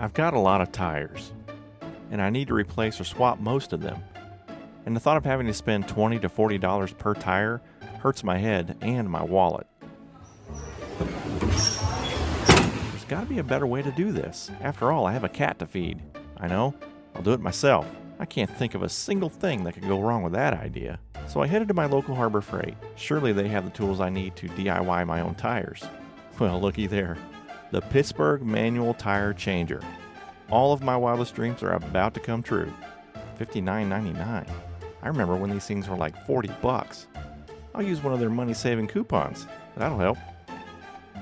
I've got a lot of tires, and I need to replace or swap most of them. And the thought of having to spend $20 to $40 per tire hurts my head and my wallet. There's got to be a better way to do this. After all, I have a cat to feed. I know, I'll do it myself. I can't think of a single thing that could go wrong with that idea. So I headed to my local Harbor Freight. Surely they have the tools I need to DIY my own tires. Well, looky there. The Pittsburgh Manual Tire Changer. All of my wildest dreams are about to come true. $59.99. I remember when these things were like $40. I'll use one of their money-saving coupons. That'll help.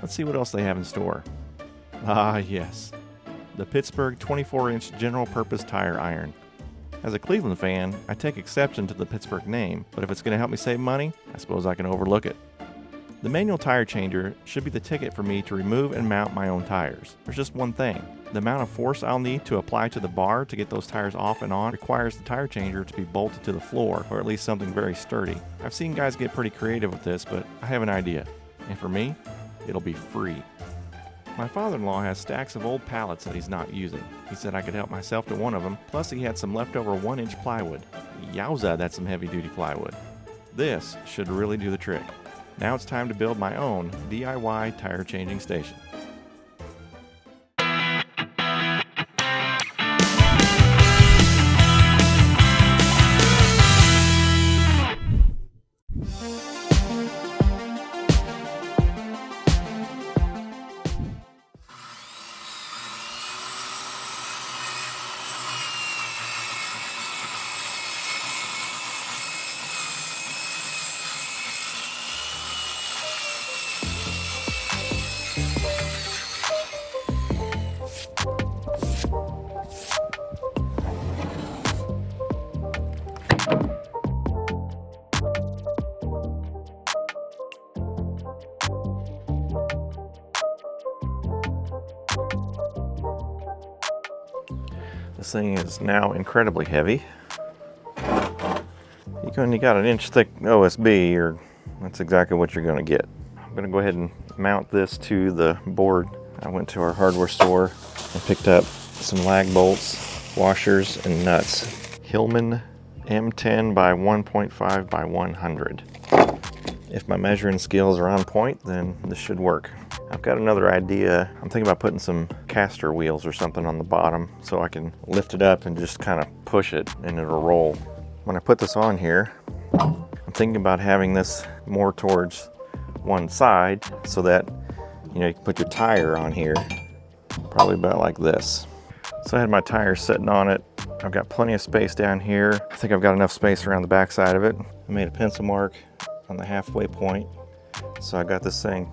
Let's see what else they have in store. Ah, yes. The Pittsburgh 24-inch general-purpose tire iron. As a Cleveland fan, I take exception to the Pittsburgh name, but if it's going to help me save money, I suppose I can overlook it. The manual tire changer should be the ticket for me to remove and mount my own tires. There's just one thing. The amount of force I'll need to apply to the bar to get those tires off and on requires the tire changer to be bolted to the floor, or at least something very sturdy. I've seen guys get pretty creative with this, but I have an idea. And for me, it'll be free. My father-in-law has stacks of old pallets that he's not using. He said I could help myself to one of them, plus he had some leftover 1-inch plywood. Yowza, that's some heavy-duty plywood. This should really do the trick. Now it's time to build my own DIY tire changing station. This thing is now incredibly heavy. You got an inch thick OSB, or that's exactly what you're going to get. I'm going to go ahead and mount this to the board. I went to our hardware store and picked up some lag bolts, washers, and nuts. Hillman M10 by 1.5 by 100. If my measuring skills are on point, then this should work. I've got another idea. I'm thinking about putting some caster wheels or something on the bottom so I can lift it up and just kind of push it and it'll roll. When I put this on here, I'm thinking about having this more towards one side so that you can put your tire on here, probably about like this. So I had my tire sitting on it. I've got plenty of space down here. I think I've got enough space around the back side of it. I made a pencil mark on the halfway point. So I got this thing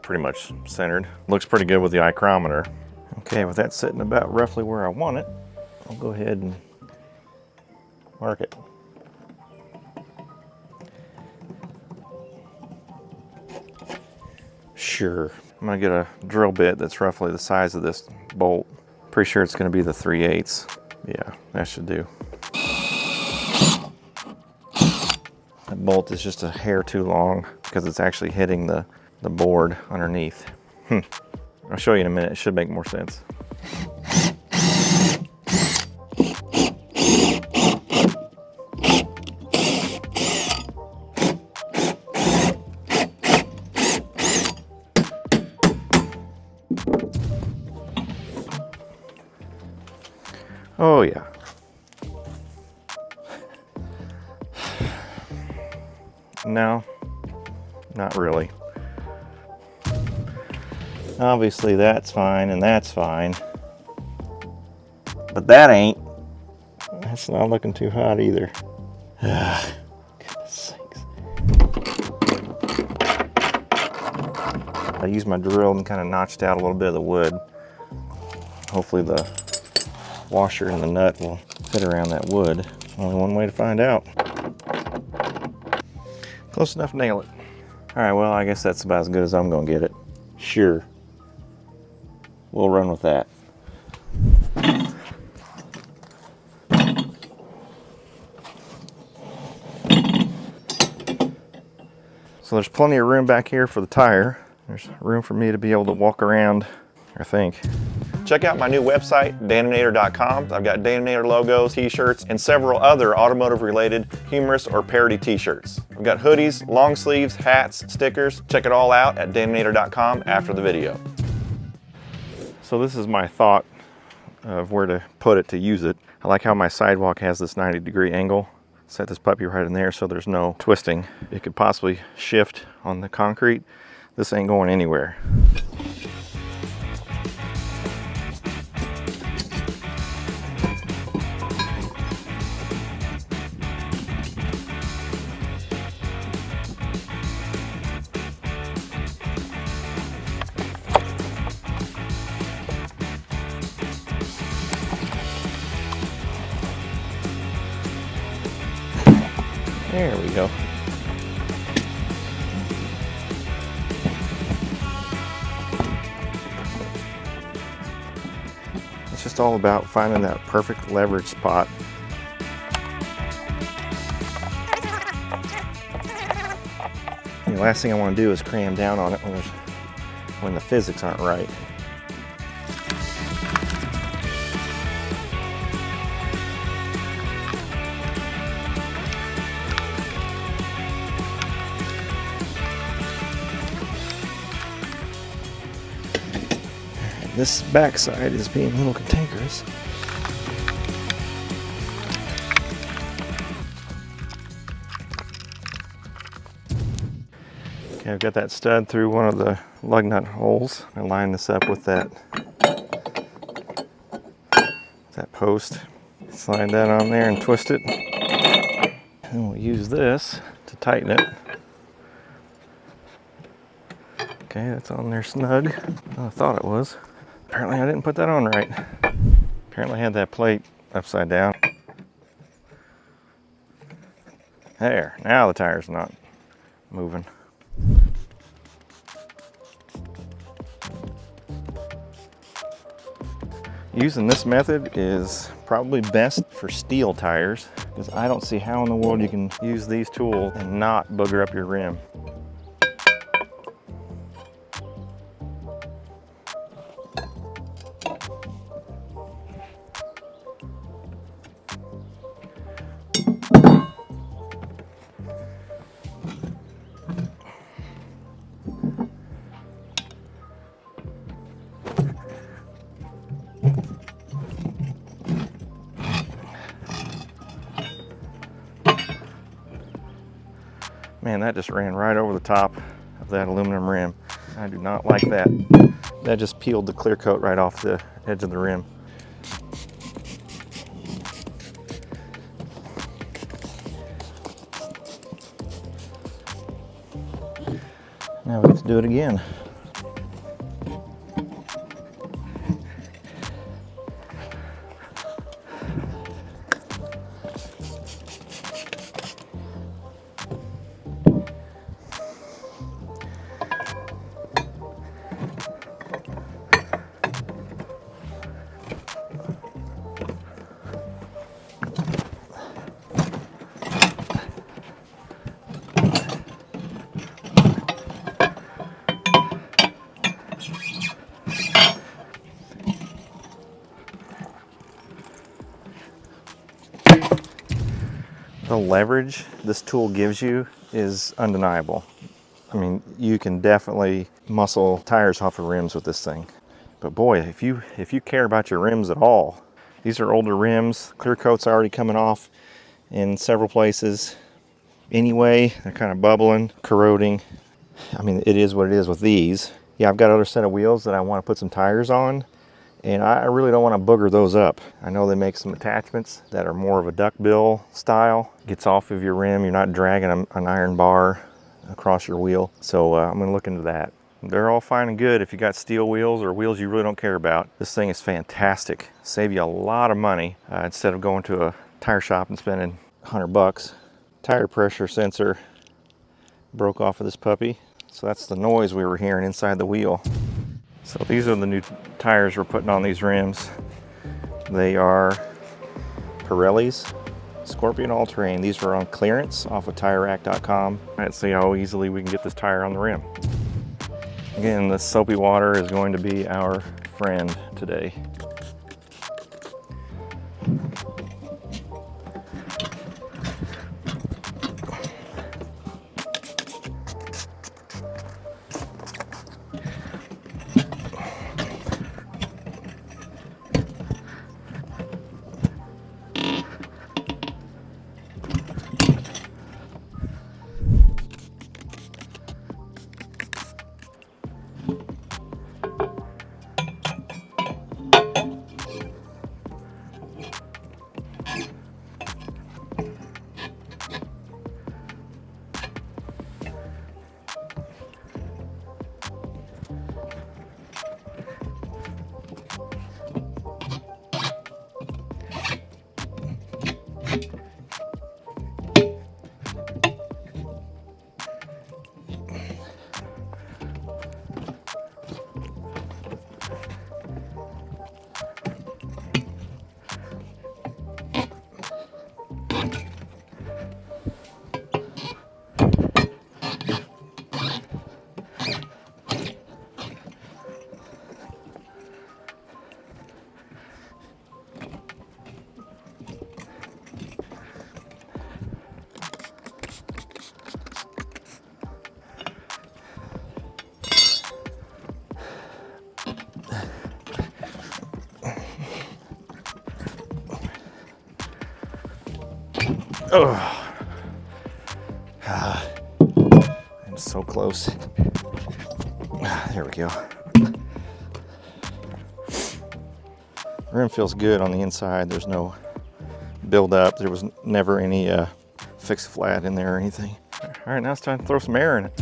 pretty much centered. Looks pretty good with the micrometer. Okay, with that sitting about roughly where I want it, I'll go ahead and mark it. Sure. I'm gonna get a drill bit that's roughly the size of this bolt. Pretty sure it's gonna be the 3/8. Yeah, that should do. That bolt is just a hair too long because it's actually hitting the board underneath. I'll show you in a minute. It should make more sense. Oh yeah. No, not really. Obviously that's fine and that's fine, but that ain't. That's not looking too hot either. Goodness sakes. I used my drill and kind of notched out a little bit of the wood. Hopefully the washer and the nut will fit around that wood. Only one way to find out. Close enough to nail it. All right, well, I guess that's about as good as I'm gonna get it. Sure. We'll run with that. So there's plenty of room back here for the tire. There's room for me to be able to walk around, I think. Check out my new website, daninator.com. I've got Daninator logos, t-shirts, and several other automotive-related humorous or parody t-shirts. I've got hoodies, long sleeves, hats, stickers. Check it all out at daninator.com after the video. So this is my thought of where to put it to use it. I like how my sidewalk has this 90-degree angle. Set this puppy right in there so there's no twisting. It could possibly shift on the concrete. This ain't going anywhere. There we go. It's just all about finding that perfect leverage spot. The last thing I want to do is cram down on it when the physics aren't right. This backside is being a little cantankerous. Okay, I've got that stud through one of the lug nut holes. I line this up with that post. Slide that on there and twist it. And we'll use this to tighten it. Okay, that's on there snug. Oh, I thought it was. Apparently I didn't put that on right. Apparently I had that plate upside down. There, now the tire's not moving. Using this method is probably best for steel tires because I don't see how in the world you can use these tools and not booger up your rim. Man, that just ran right over the top of that aluminum rim. I do not like that. That just peeled the clear coat right off the edge of the rim. Now we have to do it again. The leverage this tool gives you is undeniable. I mean, you can definitely muscle tires off of rims with this thing. But boy, if you care about your rims at all, these are older rims. Clear coat's already coming off in several places. Anyway, they're kind of bubbling, corroding. I mean, it is what it is with these. Yeah, I've got another set of wheels that I want to put some tires on, and I really don't want to booger those up. I know they make some attachments that are more of a duckbill style. Gets off of your rim, you're not dragging an iron bar across your wheel. So I'm gonna look into that. They're all fine and good if you got steel wheels or wheels you really don't care about. This thing is fantastic. Save you a lot of money instead of going to a tire shop and spending $100. Tire pressure sensor broke off of this puppy. So that's the noise we were hearing inside the wheel. So these are the new tires we're putting on these rims. They are Pirelli's Scorpion All-Terrain. These were on clearance off of TireRack.com. Let's see how easily we can get this tire on the rim. Again, the soapy water is going to be our friend today. today. Oh, I'm so close. There we go. Rim feels good on the inside. There's no buildup. There was never any fix flat in there or anything. All right, now it's time to throw some air in it.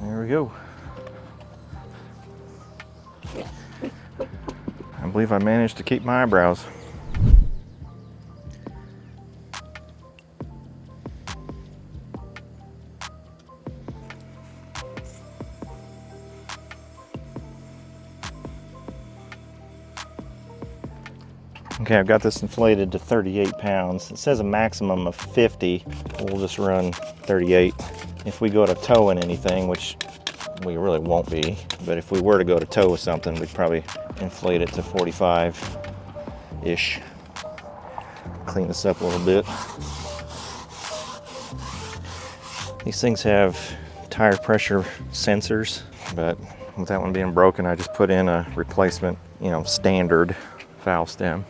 There we go. I believe I managed to keep my eyebrows. Okay, I've got this inflated to 38 pounds. It says a maximum of 50. We'll just run 38. If we go to towing anything, which we really won't be, but if we were to go to tow with something, we'd probably inflate it to 45-ish. Clean this up a little bit. These things have tire pressure sensors, but with that one being broken, I just put in a replacement, standard valve stem.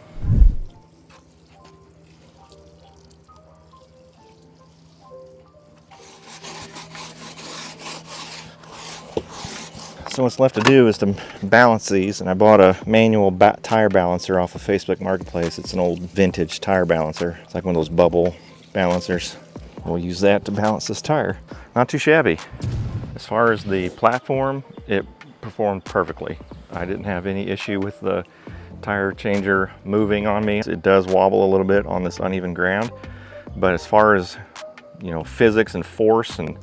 So what's left to do is to balance these, and I bought a manual tire balancer off of Facebook Marketplace. It's an old vintage tire balancer. It's like one of those bubble balancers. We'll use that to balance this tire. Not too shabby. As far as the platform, it performed perfectly. I didn't have any issue with the tire changer moving on me. It does wobble a little bit on this uneven ground, but as far as physics and force and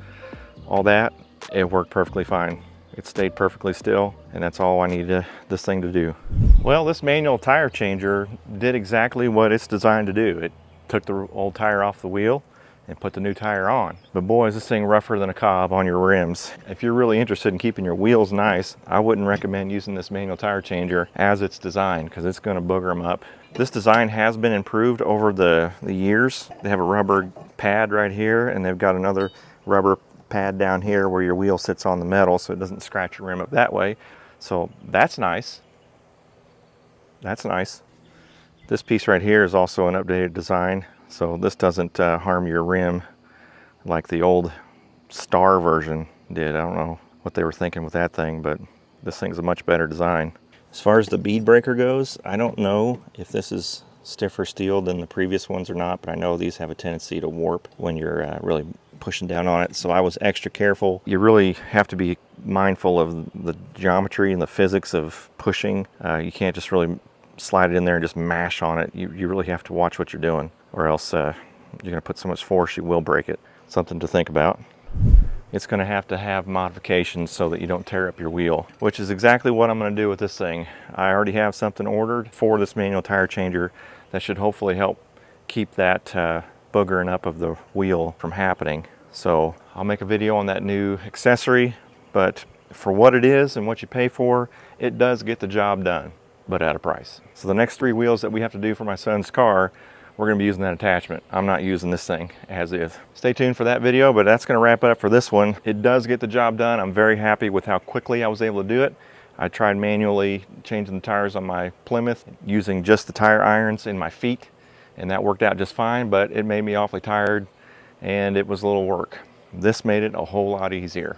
all that, it worked perfectly fine. It stayed perfectly still, and that's all I needed this thing to do. Well, this manual tire changer did exactly what it's designed to do. It took the old tire off the wheel and put the new tire on. But boy, is this thing rougher than a cob on your rims. If you're really interested in keeping your wheels nice, I wouldn't recommend using this manual tire changer as it's designed, because it's gonna booger them up. This design has been improved over the years. They have a rubber pad right here, and they've got another rubber pad down here where your wheel sits on the metal so it doesn't scratch your rim up that way. So that's nice. That's nice. This piece right here is also an updated design, so this doesn't harm your rim like the old Star version did. I don't know what they were thinking with that thing, but this thing's a much better design. As far as the bead breaker goes, I don't know if this is stiffer steel than the previous ones or not, but I know these have a tendency to warp when you're really pushing down on it, so I was extra careful. You really have to be mindful of the geometry and the physics of pushing. You can't just really slide it in there and just mash on it. You really have to watch what you're doing, or else you're going to put so much force you will break it. Something to think about. It's going to have modifications so that you don't tear up your wheel, which is exactly what I'm going to do with this thing. I already have something ordered for this manual tire changer that should hopefully help keep that boogering up of the wheel from happening. So I'll make a video on that new accessory, but for what it is and what you pay for, it does get the job done, but at a price. So the next 3 wheels that we have to do for my son's car, we're going to be using that attachment. I'm not using this thing as is. Stay tuned for that video, but that's going to wrap it up for this one. It does get the job done. I'm very happy with how quickly I was able to do it. I tried manually changing the tires on my Plymouth using just the tire irons in my feet, and that worked out just fine, but it made me awfully tired and it was a little work. This made it a whole lot easier.